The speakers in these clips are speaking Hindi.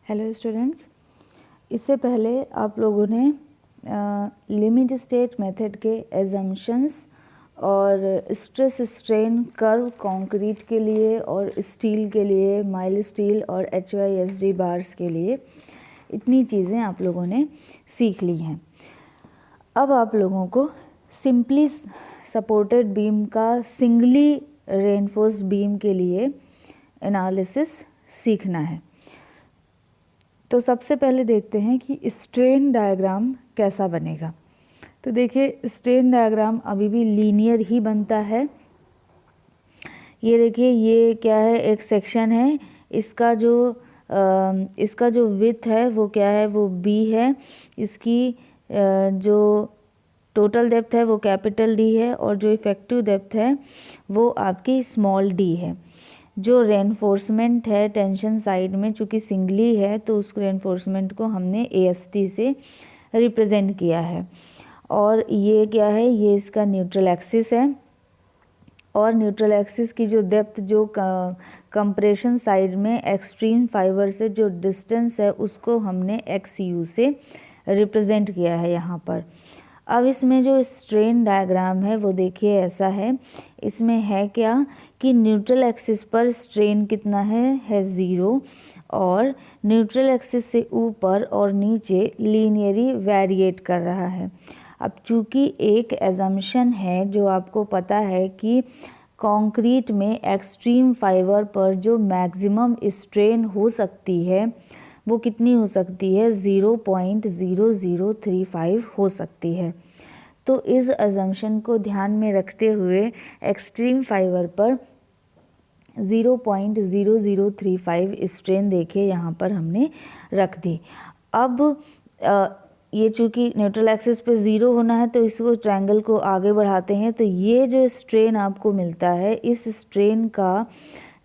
हेलो स्टूडेंट्स, इससे पहले आप लोगों ने लिमिट स्टेट मेथड के एजम्पशंस और स्ट्रेस स्ट्रेन कर्व कंक्रीट के लिए और स्टील के लिए, माइल्ड स्टील और HYSD बार्स के लिए इतनी चीज़ें आप लोगों ने सीख ली हैं। अब आप लोगों को सिंपली सपोर्टेड बीम का सिंगली रेनफोर्स बीम के लिए एनालिसिस सीखना है। तो सबसे पहले देखते हैं कि स्ट्रेन डायग्राम कैसा बनेगा। तो देखिए, स्ट्रेन डायग्राम अभी भी लीनियर ही बनता है। ये देखिए, ये क्या है, एक सेक्शन है। इसका जो विड्थ है वो क्या है, वो B है। इसकी जो टोटल डेप्थ है वो कैपिटल D है और जो इफेक्टिव डेप्थ है वो आपकी स्मॉल d है। जो रेनफोर्समेंट है टेंशन साइड में, चूँकि सिंगली है तो उस रेनफोर्समेंट को हमने AST से रिप्रेजेंट किया है। और ये क्या है, ये इसका न्यूट्रल एक्सिस है और न्यूट्रल एक्सिस की जो डेप्थ, जो कंप्रेशन साइड में एक्सट्रीम फाइबर से जो डिस्टेंस है उसको हमने XU से रिप्रेजेंट किया है यहाँ पर। अब इसमें जो स्ट्रेन डायग्राम है वो देखिए ऐसा है। इसमें है क्या कि न्यूट्रल एक्सिस पर स्ट्रेन कितना है 0 और न्यूट्रल एक्सिस से ऊपर और नीचे लीनियरी वेरिएट कर रहा है। अब चूँकि एक एजम्पशन है जो आपको पता है कि कंक्रीट में एक्सट्रीम फाइबर पर जो मैक्सिमम स्ट्रेन हो सकती है वो कितनी हो सकती है, 0.0035 हो सकती है। तो इस अजम्पशन को ध्यान में रखते हुए एक्सट्रीम फाइबर पर 0.0035 स्ट्रेन देखे यहाँ पर हमने रख दी। अब ये चूँकि न्यूट्रल एक्सिस पे 0 होना है तो इसको ट्रायंगल को आगे बढ़ाते हैं। तो ये जो स्ट्रेन आपको मिलता है, इस स्ट्रेन का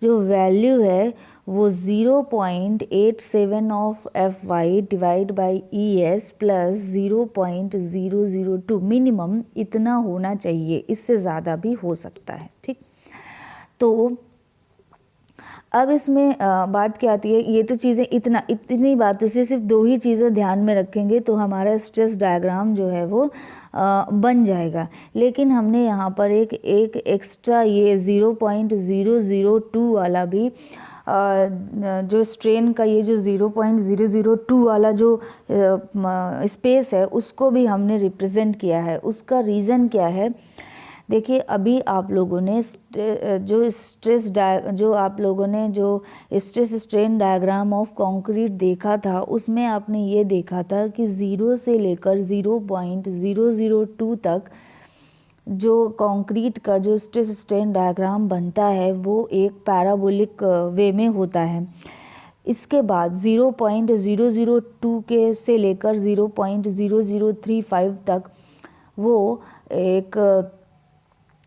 जो वैल्यू है वो 0.87 of Fy divide by ES plus 0.002 minimum इतना होना चाहिए। इससे ज़्यादा भी हो सकता है, ठीक। तो अब इसमें बात क्या आती है, ये तो चीज़ें इतनी बातों से सिर्फ दो ही चीज़ें ध्यान में रखेंगे तो हमारा स्ट्रेस डायग्राम जो है वो बन जाएगा। लेकिन हमने यहाँ पर एक एक्स्ट्रा ये 0.002 वाला भी जो स्ट्रेन का ये जो 0.002 वाला जो स्पेस है उसको भी हमने रिप्रेजेंट किया है। उसका रीज़न क्या है, देखिए अभी आप लोगों ने जो stress strain diagram of concrete देखा था उसमें आपने ये देखा था कि 0 से लेकर 0.002 तक जो कंक्रीट का जो स्ट्रेस स्ट्रेन डायग्राम बनता है वो एक पैराबोलिक वे में होता है। इसके बाद 0.002 के से लेकर 0.0035 तक वो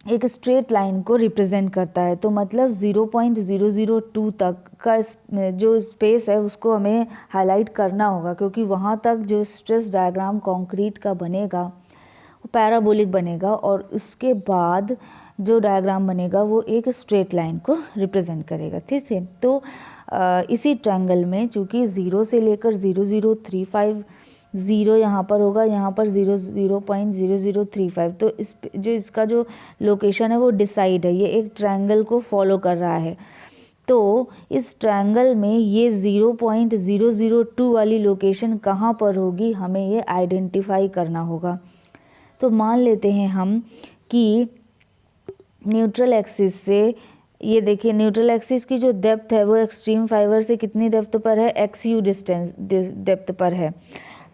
एक स्ट्रेट लाइन को रिप्रेजेंट करता है। तो मतलब 0.002 तक का जो स्पेस है उसको हमें हाईलाइट करना होगा, क्योंकि वहाँ तक जो स्ट्रेस डायग्राम कंक्रीट का बनेगा वो पैराबोलिक बनेगा और उसके बाद जो डायग्राम बनेगा वो एक स्ट्रेट लाइन को रिप्रेजेंट करेगा, ठीक है। तो इसी ट्रायंगल में चूँकि 0 से लेकर 0035 0 यहाँ पर होगा, यहाँ पर 0.0035, तो इसका जो लोकेशन है वो डिसाइड है, ये एक ट्रायंगल को फॉलो कर रहा है। तो इस ट्रायंगल में ये 0.002 वाली लोकेशन कहाँ पर होगी हमें ये आइडेंटिफाई करना होगा। तो मान लेते हैं हम कि न्यूट्रल एक्सिस से, ये देखिए न्यूट्रल एक्सिस की जो डेप्थ है वो एक्सट्रीम फाइबर से कितनी डेप्थ पर है, XU डिस्टेंस डेप्थ पर है।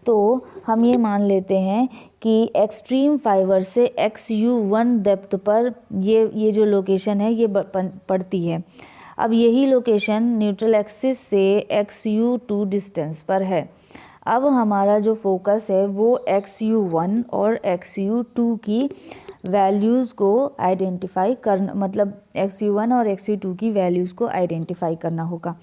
तो हम ये मान लेते हैं कि एक्सट्रीम फाइबर से XU1 डेप्थ पर ये जो लोकेशन है ये पड़ती है। अब यही लोकेशन न्यूट्रल एक्सिस से XU2 डिस्टेंस पर है। अब हमारा जो फोकस है वो XU1 और XU2 की वैल्यूज़ को आइडेंटिफाई करना, मतलब XU1 और XU2 की वैल्यूज़ को आइडेंटिफाई करना होगा।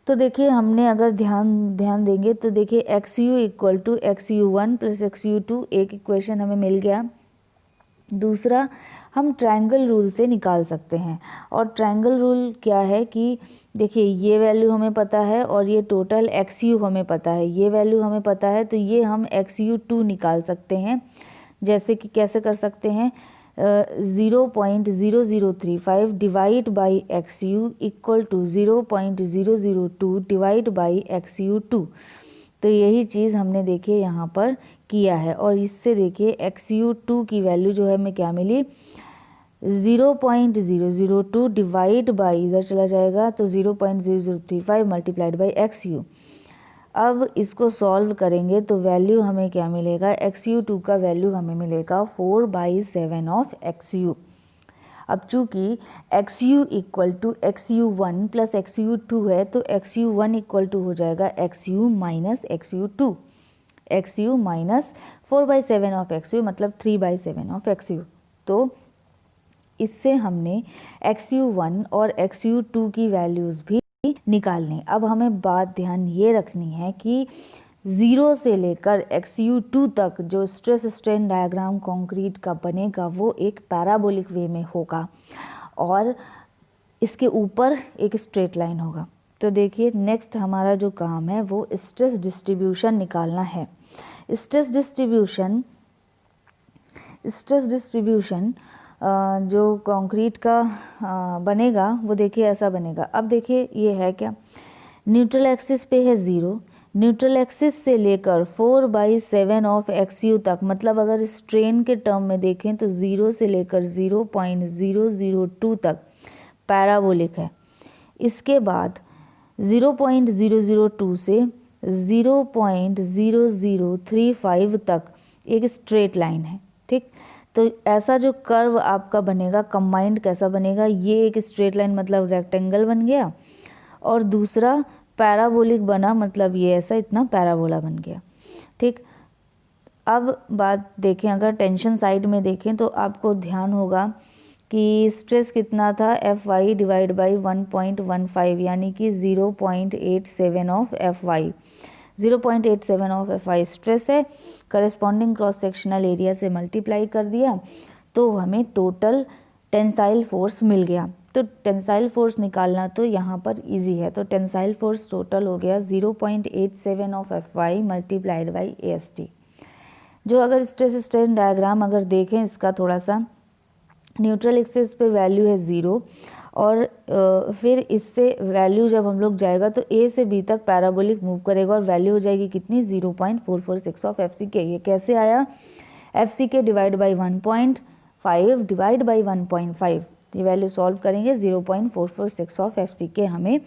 तो देखिए हमने अगर ध्यान देंगे तो देखिए XU equal to XU1 plus XU2 एक इक्वेशन हमें मिल गया। दूसरा हम ट्रायंगल रूल से निकाल सकते हैं। और ट्रायंगल रूल क्या है कि देखिए ये वैल्यू हमें पता है और ये टोटल XU हमें पता है, ये वैल्यू हमें पता है, तो ये हम XU2 निकाल सकते हैं। जैसे कि कैसे कर सकते हैं, 0.0035 divide by XU equal to 0.002 divide by XU2। तो यही चीज़ हमने देखिए यहाँ पर किया है। और इससे देखिए XU2 की वैल्यू जो है हमें क्या मिली, 0.002 डिवाइड बाई, इधर चला जाएगा तो 0.0035 मल्टीप्लाइड बाई XU। अब इसको सॉल्व करेंगे तो वैल्यू हमें क्या मिलेगा, XU2 का वैल्यू हमें मिलेगा 4/7 ऑफ XU। अब चूँकि XU equal to XU1 plus XU2 है तो XU1 इक्वल टू हो जाएगा XU minus XU2, XU minus 4/7 of XU मतलब 3/7 ऑफ XU। तो इससे हमने XU1 और XU2 की वैल्यूज़ भी निकालनी। अब हमें बात ध्यान ये रखनी है कि 0 से लेकर XU2 तक जो स्ट्रेस स्ट्रेन डायग्राम कंक्रीट का बनेगा वो एक पैराबोलिक वे में होगा और इसके ऊपर एक स्ट्रेट लाइन होगा। तो देखिए नेक्स्ट हमारा जो काम है वो स्ट्रेस डिस्ट्रीब्यूशन निकालना है। स्ट्रेस डिस्ट्रीब्यूशन जो कंक्रीट का बनेगा वो देखिए ऐसा बनेगा। अब देखिए ये है क्या, न्यूट्रल एक्सिस पे है 0, न्यूट्रल एक्सिस से लेकर 4/7 ऑफ XU तक, मतलब अगर स्ट्रेन के टर्म में देखें तो 0 से लेकर 0.002 तक पैराबोलिक है। इसके बाद 0.002 से 0.0035 तक एक स्ट्रेट लाइन है, ठीक। तो ऐसा जो कर्व आपका बनेगा कंबाइंड कैसा बनेगा, ये एक स्ट्रेट लाइन मतलब रेक्टेंगल बन गया और दूसरा पैराबोलिक बना मतलब ये ऐसा इतना पैराबोला बन गया, ठीक। अब बात देखें, अगर टेंशन साइड में देखें तो आपको ध्यान होगा कि स्ट्रेस कितना था, Fy डिवाइड बाई 1.15 यानी कि 0.87 of Fy। 0.87 of Fy stress है, करस्पॉन्डिंग क्रॉस सेक्शनल एरिया से मल्टीप्लाई कर दिया तो हमें टोटल टेंसाइल फोर्स मिल गया। तो टेंसाइल फोर्स निकालना तो यहाँ पर इजी है। तो टेंसाइल फोर्स टोटल हो गया 0.87 of Fy multiplied by AST। जो अगर स्ट्रेस स्ट्रेन डायग्राम अगर देखें इसका थोड़ा सा, न्यूट्रल एक्सिस पे वैल्यू है 0 और फिर इससे वैल्यू जब हम लोग जाएगा तो A से B तक पैराबोलिक मूव करेगा और वैल्यू हो जाएगी कितनी, 0.446 ऑफ FCK। ये कैसे आया, FCK divide by 1.5 divide by 1.5, ये वैल्यू सॉल्व करेंगे 0.446 ऑफ FCK हमें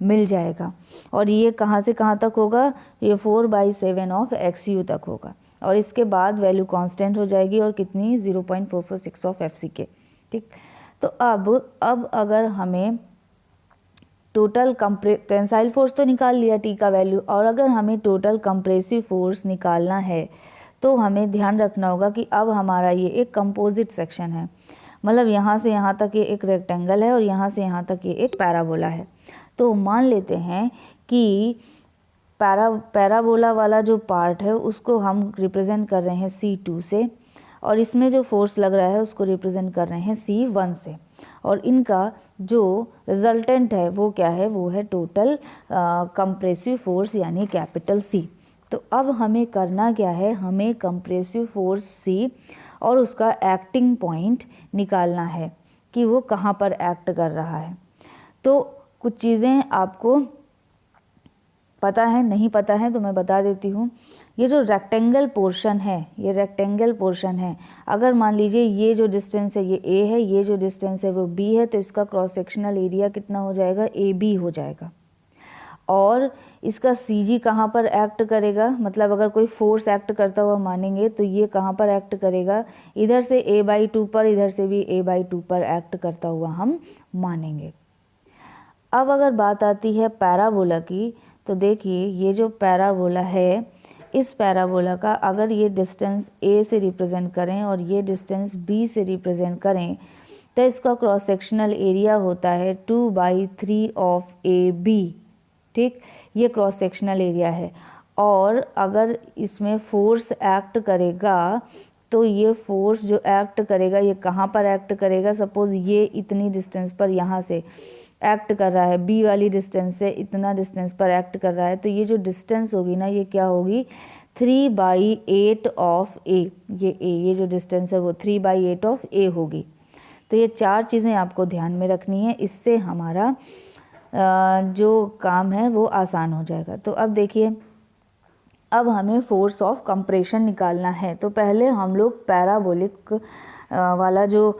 मिल जाएगा। और ये कहाँ से कहाँ तक होगा, ये 4/7 ऑफ XU तक होगा और इसके बाद वैल्यू कांस्टेंट हो जाएगी और कितनी, 0.446 ऑफ FCK, ठीक। तो अब अगर हमें टोटल टेंसाइल फोर्स तो निकाल लिया T का वैल्यू, और अगर हमें टोटल कंप्रेसिव फोर्स निकालना है तो हमें ध्यान रखना होगा कि अब हमारा ये एक कंपोजिट सेक्शन है, मतलब यहाँ से यहाँ तक ये एक रेक्टेंगल है और यहाँ से यहाँ तक ये एक पैराबोला है। तो मान लेते हैं कि पैराबोला वाला जो पार्ट है उसको हम रिप्रेजेंट कर रहे हैं C2 से और इसमें जो फोर्स लग रहा है उसको रिप्रेजेंट कर रहे हैं C1 से, और इनका जो रिजल्टेंट है वो क्या है, वो है टोटल कंप्रेसिव फोर्स यानी कैपिटल C। तो अब हमें करना क्या है, हमें कंप्रेसिव फोर्स C और उसका एक्टिंग पॉइंट निकालना है कि वो कहाँ पर एक्ट कर रहा है। तो कुछ चीज़ें आपको पता है, नहीं पता है तो मैं बता देती हूँ। ये जो रेक्टेंगल पोर्शन है, ये रेक्टेंगल पोर्शन है, अगर मान लीजिए ये जो डिस्टेंस है ये A है, ये जो डिस्टेंस है वो B है, तो इसका क्रॉस सेक्शनल एरिया कितना हो जाएगा, AB हो जाएगा। और इसका CG कहाँ पर एक्ट करेगा, मतलब अगर कोई फोर्स एक्ट करता हुआ मानेंगे तो ये कहाँ पर एक्ट करेगा, इधर से A/2 पर, इधर से भी A/2 पर एक्ट करता हुआ हम मानेंगे। अब अगर बात आती है पैराबोला की, तो देखिए ये जो पैराबोला है, इस पैराबोला का अगर ये डिस्टेंस A से रिप्रेजेंट करें और ये डिस्टेंस B से रिप्रेजेंट करें तो इसका क्रॉस सेक्शनल एरिया होता है 2/3 ऑफ AB, ठीक। ये क्रॉस सेक्शनल एरिया है और अगर इसमें फोर्स एक्ट करेगा तो ये फोर्स जो एक्ट करेगा ये कहाँ पर एक्ट करेगा, सपोज ये इतनी डिस्टेंस पर यहाँ से एक्ट कर रहा है, बी वाली डिस्टेंस से इतना डिस्टेंस पर एक्ट कर रहा है, तो ये जो डिस्टेंस होगी ना ये क्या होगी 3/8 ऑफ ए, ये जो डिस्टेंस है वो 3/8 ऑफ ए होगी। तो ये 4 चीज़ें आपको ध्यान में रखनी है, इससे हमारा जो काम है वो आसान हो जाएगा। तो अब देखिए, अब हमें फोर्स ऑफ कंप्रेशन निकालना है। तो पहले हम लोग पैराबोलिक वाला जो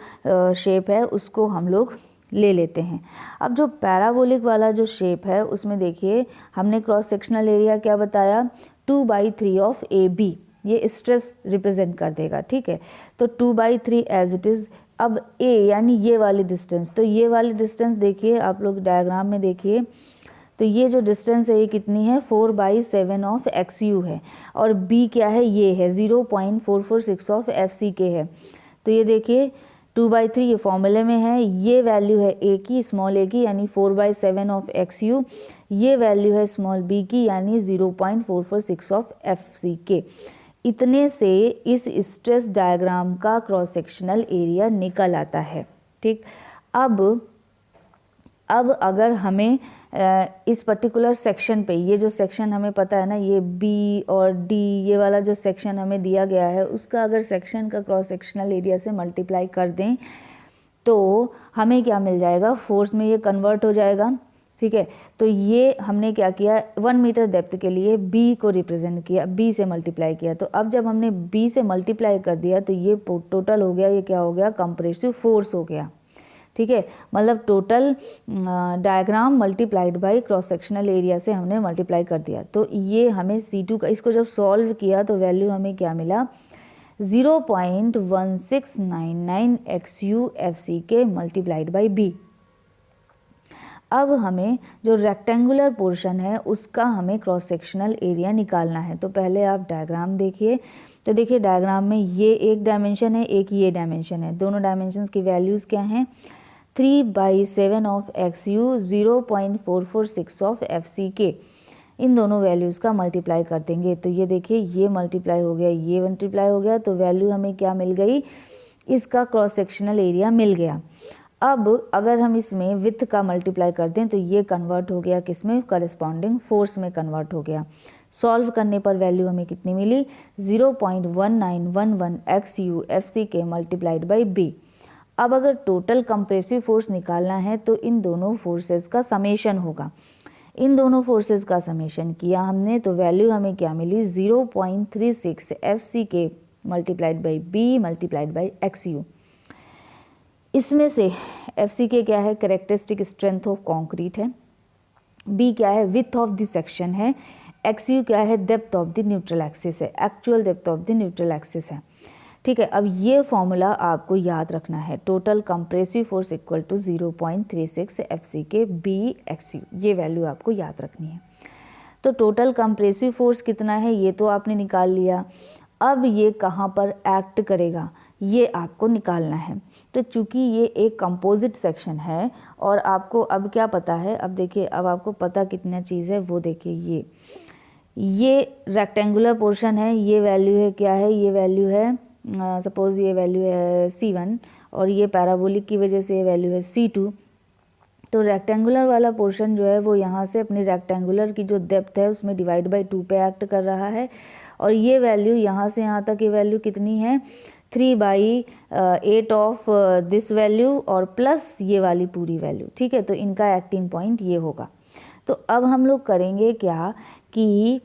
शेप है उसको हम लोग ले लेते हैं। अब जो पैराबोलिक वाला जो शेप है उसमें देखिए हमने क्रॉस सेक्शनल एरिया क्या बताया 2/3 ऑफ ए बी, ये स्ट्रेस रिप्रेजेंट कर देगा, ठीक है। तो 2/3 एज इट इज़। अब ए यानी ये वाली डिस्टेंस, तो ये वाली डिस्टेंस देखिए आप लोग डायग्राम में देखिए, तो ये जो डिस्टेंस है ये कितनी है 4/7 ऑफ एक्स यू है, और बी क्या है ये है 0.446 ऑफ एफ सी के है। तो ये देखिए 2/3 ये फॉर्मूले में है, ये वैल्यू है ए की, स्मॉल ए की यानी 4/7 ऑफ एक्स यू, ये वैल्यू है स्मॉल बी की यानी 0.446 ऑफ एफ सी के। इतने से इस स्ट्रेस डायग्राम का क्रॉस सेक्शनल एरिया निकल आता है, ठीक। अब अगर हमें इस पर्टिकुलर सेक्शन पे, ये जो सेक्शन हमें पता है ना ये बी और डी, ये वाला जो सेक्शन हमें दिया गया है उसका अगर सेक्शन का क्रॉस सेक्शनल एरिया से मल्टीप्लाई कर दें तो हमें क्या मिल जाएगा, फोर्स में ये कन्वर्ट हो जाएगा, ठीक है। तो ये हमने क्या किया 1 मीटर डेप्थ के लिए बी को रिप्रेजेंट किया, बी से मल्टीप्लाई किया। तो अब जब हमने बी से मल्टीप्लाई कर दिया तो ये टोटल हो गया, ये क्या हो गया कंप्रेसिव फोर्स हो गया, ठीक है। मतलब total diagram multiplied by cross sectional area से हमने मल्टीप्लाई कर दिया। तो ये हमें C2 का, इसको जब सॉल्व किया तो वैल्यू हमें क्या मिला 0.1699 XU FC के मल्टीप्लाइड बाय B। अब हमें जो रेक्टेंगुलर पोर्शन है उसका हमें क्रॉस सेक्शनल एरिया निकालना है। तो पहले आप डायग्राम देखिए, तो देखिए डायग्राम में ये एक डायमेंशन है, एक ये डायमेंशन है, दोनों डायमेंशंस की वैल्यूज़ क्या हैं 3/7 ऑफ XU, 0.446 ऑफ FCK, इन दोनों वैल्यूज़ का मल्टीप्लाई कर देंगे। तो ये देखिए ये मल्टीप्लाई हो गया, ये मल्टीप्लाई हो गया, तो वैल्यू हमें क्या मिल गई, इसका क्रॉस सेक्शनल एरिया मिल गया। अब अगर हम इसमें विथ का मल्टीप्लाई कर दें तो ये कन्वर्ट हो गया किसमें, करस्पॉन्डिंग फोर्स में कन्वर्ट हो गया। सॉल्व करने पर वैल्यू हमें कितनी मिली 0.1911 XU FCK multiplied by B। अब अगर टोटल कंप्रेसिव फोर्स निकालना है तो इन दोनों फोर्सेस का समेशन होगा, इन दोनों फोर्सेस का समेशन किया हमने तो वैल्यू हमें क्या मिली 0.36 FCK multiplied by B multiplied by XU। इसमें से FCK क्या है, कैरेक्टरिस्टिक स्ट्रेंथ ऑफ कंक्रीट है, B क्या है, विथ ऑफ द सेक्शन है, XU क्या है, depth of the neutral axis है, actual depth of the neutral axis है, ठीक है। अब ये फॉर्मूला आपको याद रखना है, total compressive force equal to 0.36 FCK B XU, ये वैल्यू आपको याद रखनी है। तो टोटल कंप्रेसिव फोर्स कितना है ये तो आपने निकाल लिया, अब ये कहाँ पर एक्ट करेगा ये आपको निकालना है। तो चूंकि ये एक कंपोजिट सेक्शन है और आपको अब क्या पता है, अब देखिए अब आपको पता कितना चीज़ है वो देखिए, ये रेक्टेंगुलर पोर्शन है, ये वैल्यू है क्या है, ये वैल्यू है सपोज़ ये वैल्यू है C1 और ये पैराबोलिक की वजह से ये वैल्यू है C2। तो रेक्टेंगुलर वाला पोर्शन जो है वो यहाँ से अपनी रेक्टेंगुलर की जो डेप्थ है उसमें डिवाइड बाई 2 पे एक्ट कर रहा है, और ये वैल्यू यहाँ से यहाँ तक ये वैल्यू कितनी है 3/8 ऑफ दिस वैल्यू और प्लस ये वाली पूरी वैल्यू, ठीक है। तो इनका एक्टिंग पॉइंट ये होगा। तो अब हम लोग करेंगे क्या कि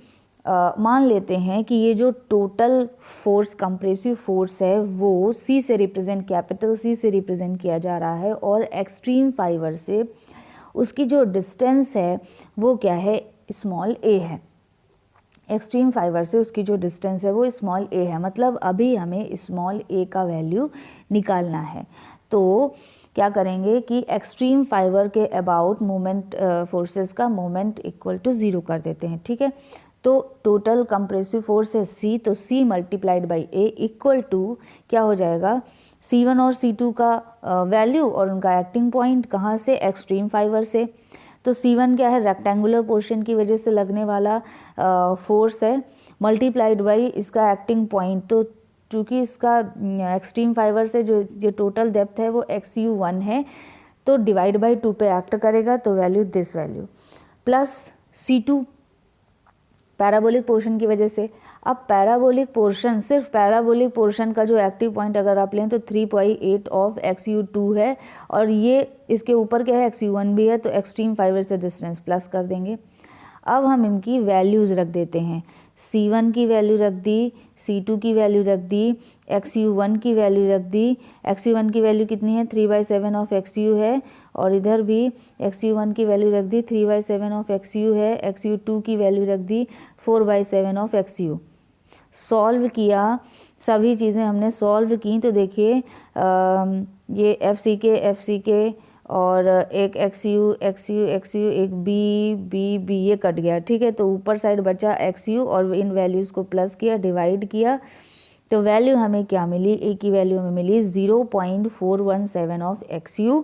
मान लेते हैं कि ये जो टोटल फोर्स कंप्रेसिव फोर्स है वो C से रिप्रेजेंट, कैपिटल C से रिप्रेजेंट किया जा रहा है, और एक्सट्रीम फाइबर से उसकी जो डिस्टेंस है वो क्या है स्मॉल a है, एक्सट्रीम फाइबर से उसकी जो डिस्टेंस है वो स्मॉल a है, मतलब अभी हमें स्मॉल a का वैल्यू निकालना है। तो क्या करेंगे कि एक्सट्रीम फाइबर के अबाउट मोमेंट फोर्सेस का मोमेंट इक्वल टू 0 कर देते हैं, ठीक है। तो टोटल कंप्रेसिव फोर्स है C, तो C multiplied by A equal to क्या हो जाएगा C1 और C2 का वैल्यू और उनका एक्टिंग पॉइंट कहाँ से, एक्सट्रीम फाइबर से। तो C1 क्या है, रेक्टेंगुलर पोर्शन की वजह से लगने वाला फोर्स है, मल्टीप्लाइड बाई इसका एक्टिंग पॉइंट, तो चूँकि इसका एक्सट्रीम फाइबर से जो टोटल डेप्थ है वो XU1 है, तो डिवाइड बाई 2 पे एक्ट करेगा, तो value this value plus C2 parabolic portion की वजह से। अब पैराबोलिक पोर्शन, सिर्फ पैराबोलिक पोर्शन का जो एक्टिव पॉइंट अगर आप लें तो 3.8 ऑफ XU2 है, और ये इसके ऊपर क्या है XU1 भी है, तो एक्सट्रीम फाइबर से डिस्टेंस प्लस कर देंगे। अब हम इनकी वैल्यूज़ रख देते हैं, C1 की वैल्यू रख दी, C2 की वैल्यू रख दी, XU1 की वैल्यू रख दी। XU1 की वैल्यू कितनी है 3/7 ऑफ XU है, और इधर भी XU1 की वैल्यू रख दी 3/7 ऑफ XU है। XU2 की वैल्यू रख दी 4/7 ऑफ XU। सॉल्व किया, सभी चीज़ें हमने सॉल्व की, तो देखिए ये FCK और एक XU, एक B, ये कट गया, ठीक है। तो ऊपर साइड बचा XU और इन वैल्यूज़ को प्लस किया, डिवाइड किया, तो वैल्यू हमें क्या मिली, A की वैल्यू हमें मिली 0.417 ऑफ XU,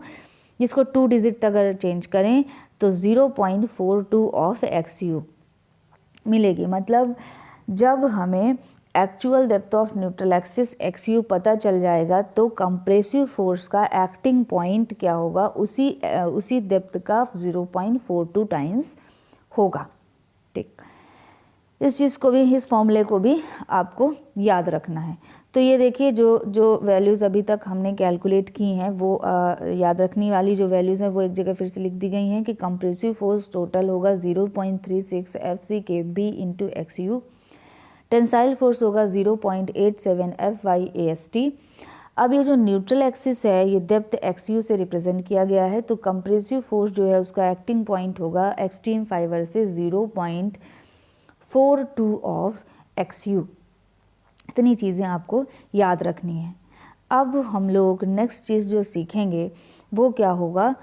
जिसको 2 डिजिट अगर चेंज करें तो 0.42 ऑफ XU मिलेगी। मतलब जब हमें actual depth of neutral axis XU पता चल जाएगा तो कंप्रेसिव फोर्स का एक्टिंग पॉइंट क्या होगा, उसी डेप्थ का 0.42 टाइम्स होगा, ठीक। इस चीज़ को भी, इस फॉर्मूले को भी आपको याद रखना है। तो ये देखिए जो वैल्यूज़ अभी तक हमने कैलकुलेट की हैं वो याद रखने वाली जो वैल्यूज़ हैं वो एक जगह फिर से लिख दी गई हैं कि कंप्रेसिव फोर्स टोटल होगा 0.36 FCKB into XU, tensile force होगा 0.87 FYAST। अब ये जो न्यूट्रल एक्सिस है ये डेप्थ XU से रिप्रेजेंट किया गया है, तो कंप्रेसिव फोर्स जो है उसका एक्टिंग पॉइंट होगा एक्सट्रीम फाइबर से 0.42 ऑफ XU। इतनी चीज़ें आपको याद रखनी है। अब हम लोग नेक्स्ट चीज़ जो सीखेंगे वो क्या होगा,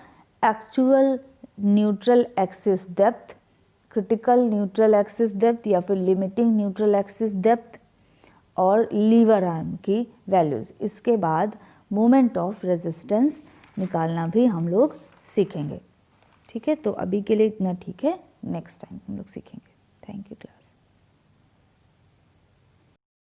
actual neutral axis depth, critical neutral axis depth या फिर लिमिटिंग न्यूट्रल एक्सिस डेप्थ, और लीवर आर्म की वैल्यूज़। इसके बाद मोमेंट ऑफ रेजिस्टेंस निकालना भी हम लोग सीखेंगे, ठीक है। तो अभी के लिए इतना ठीक है, नेक्स्ट टाइम हम लोग सीखेंगे। Thank you class.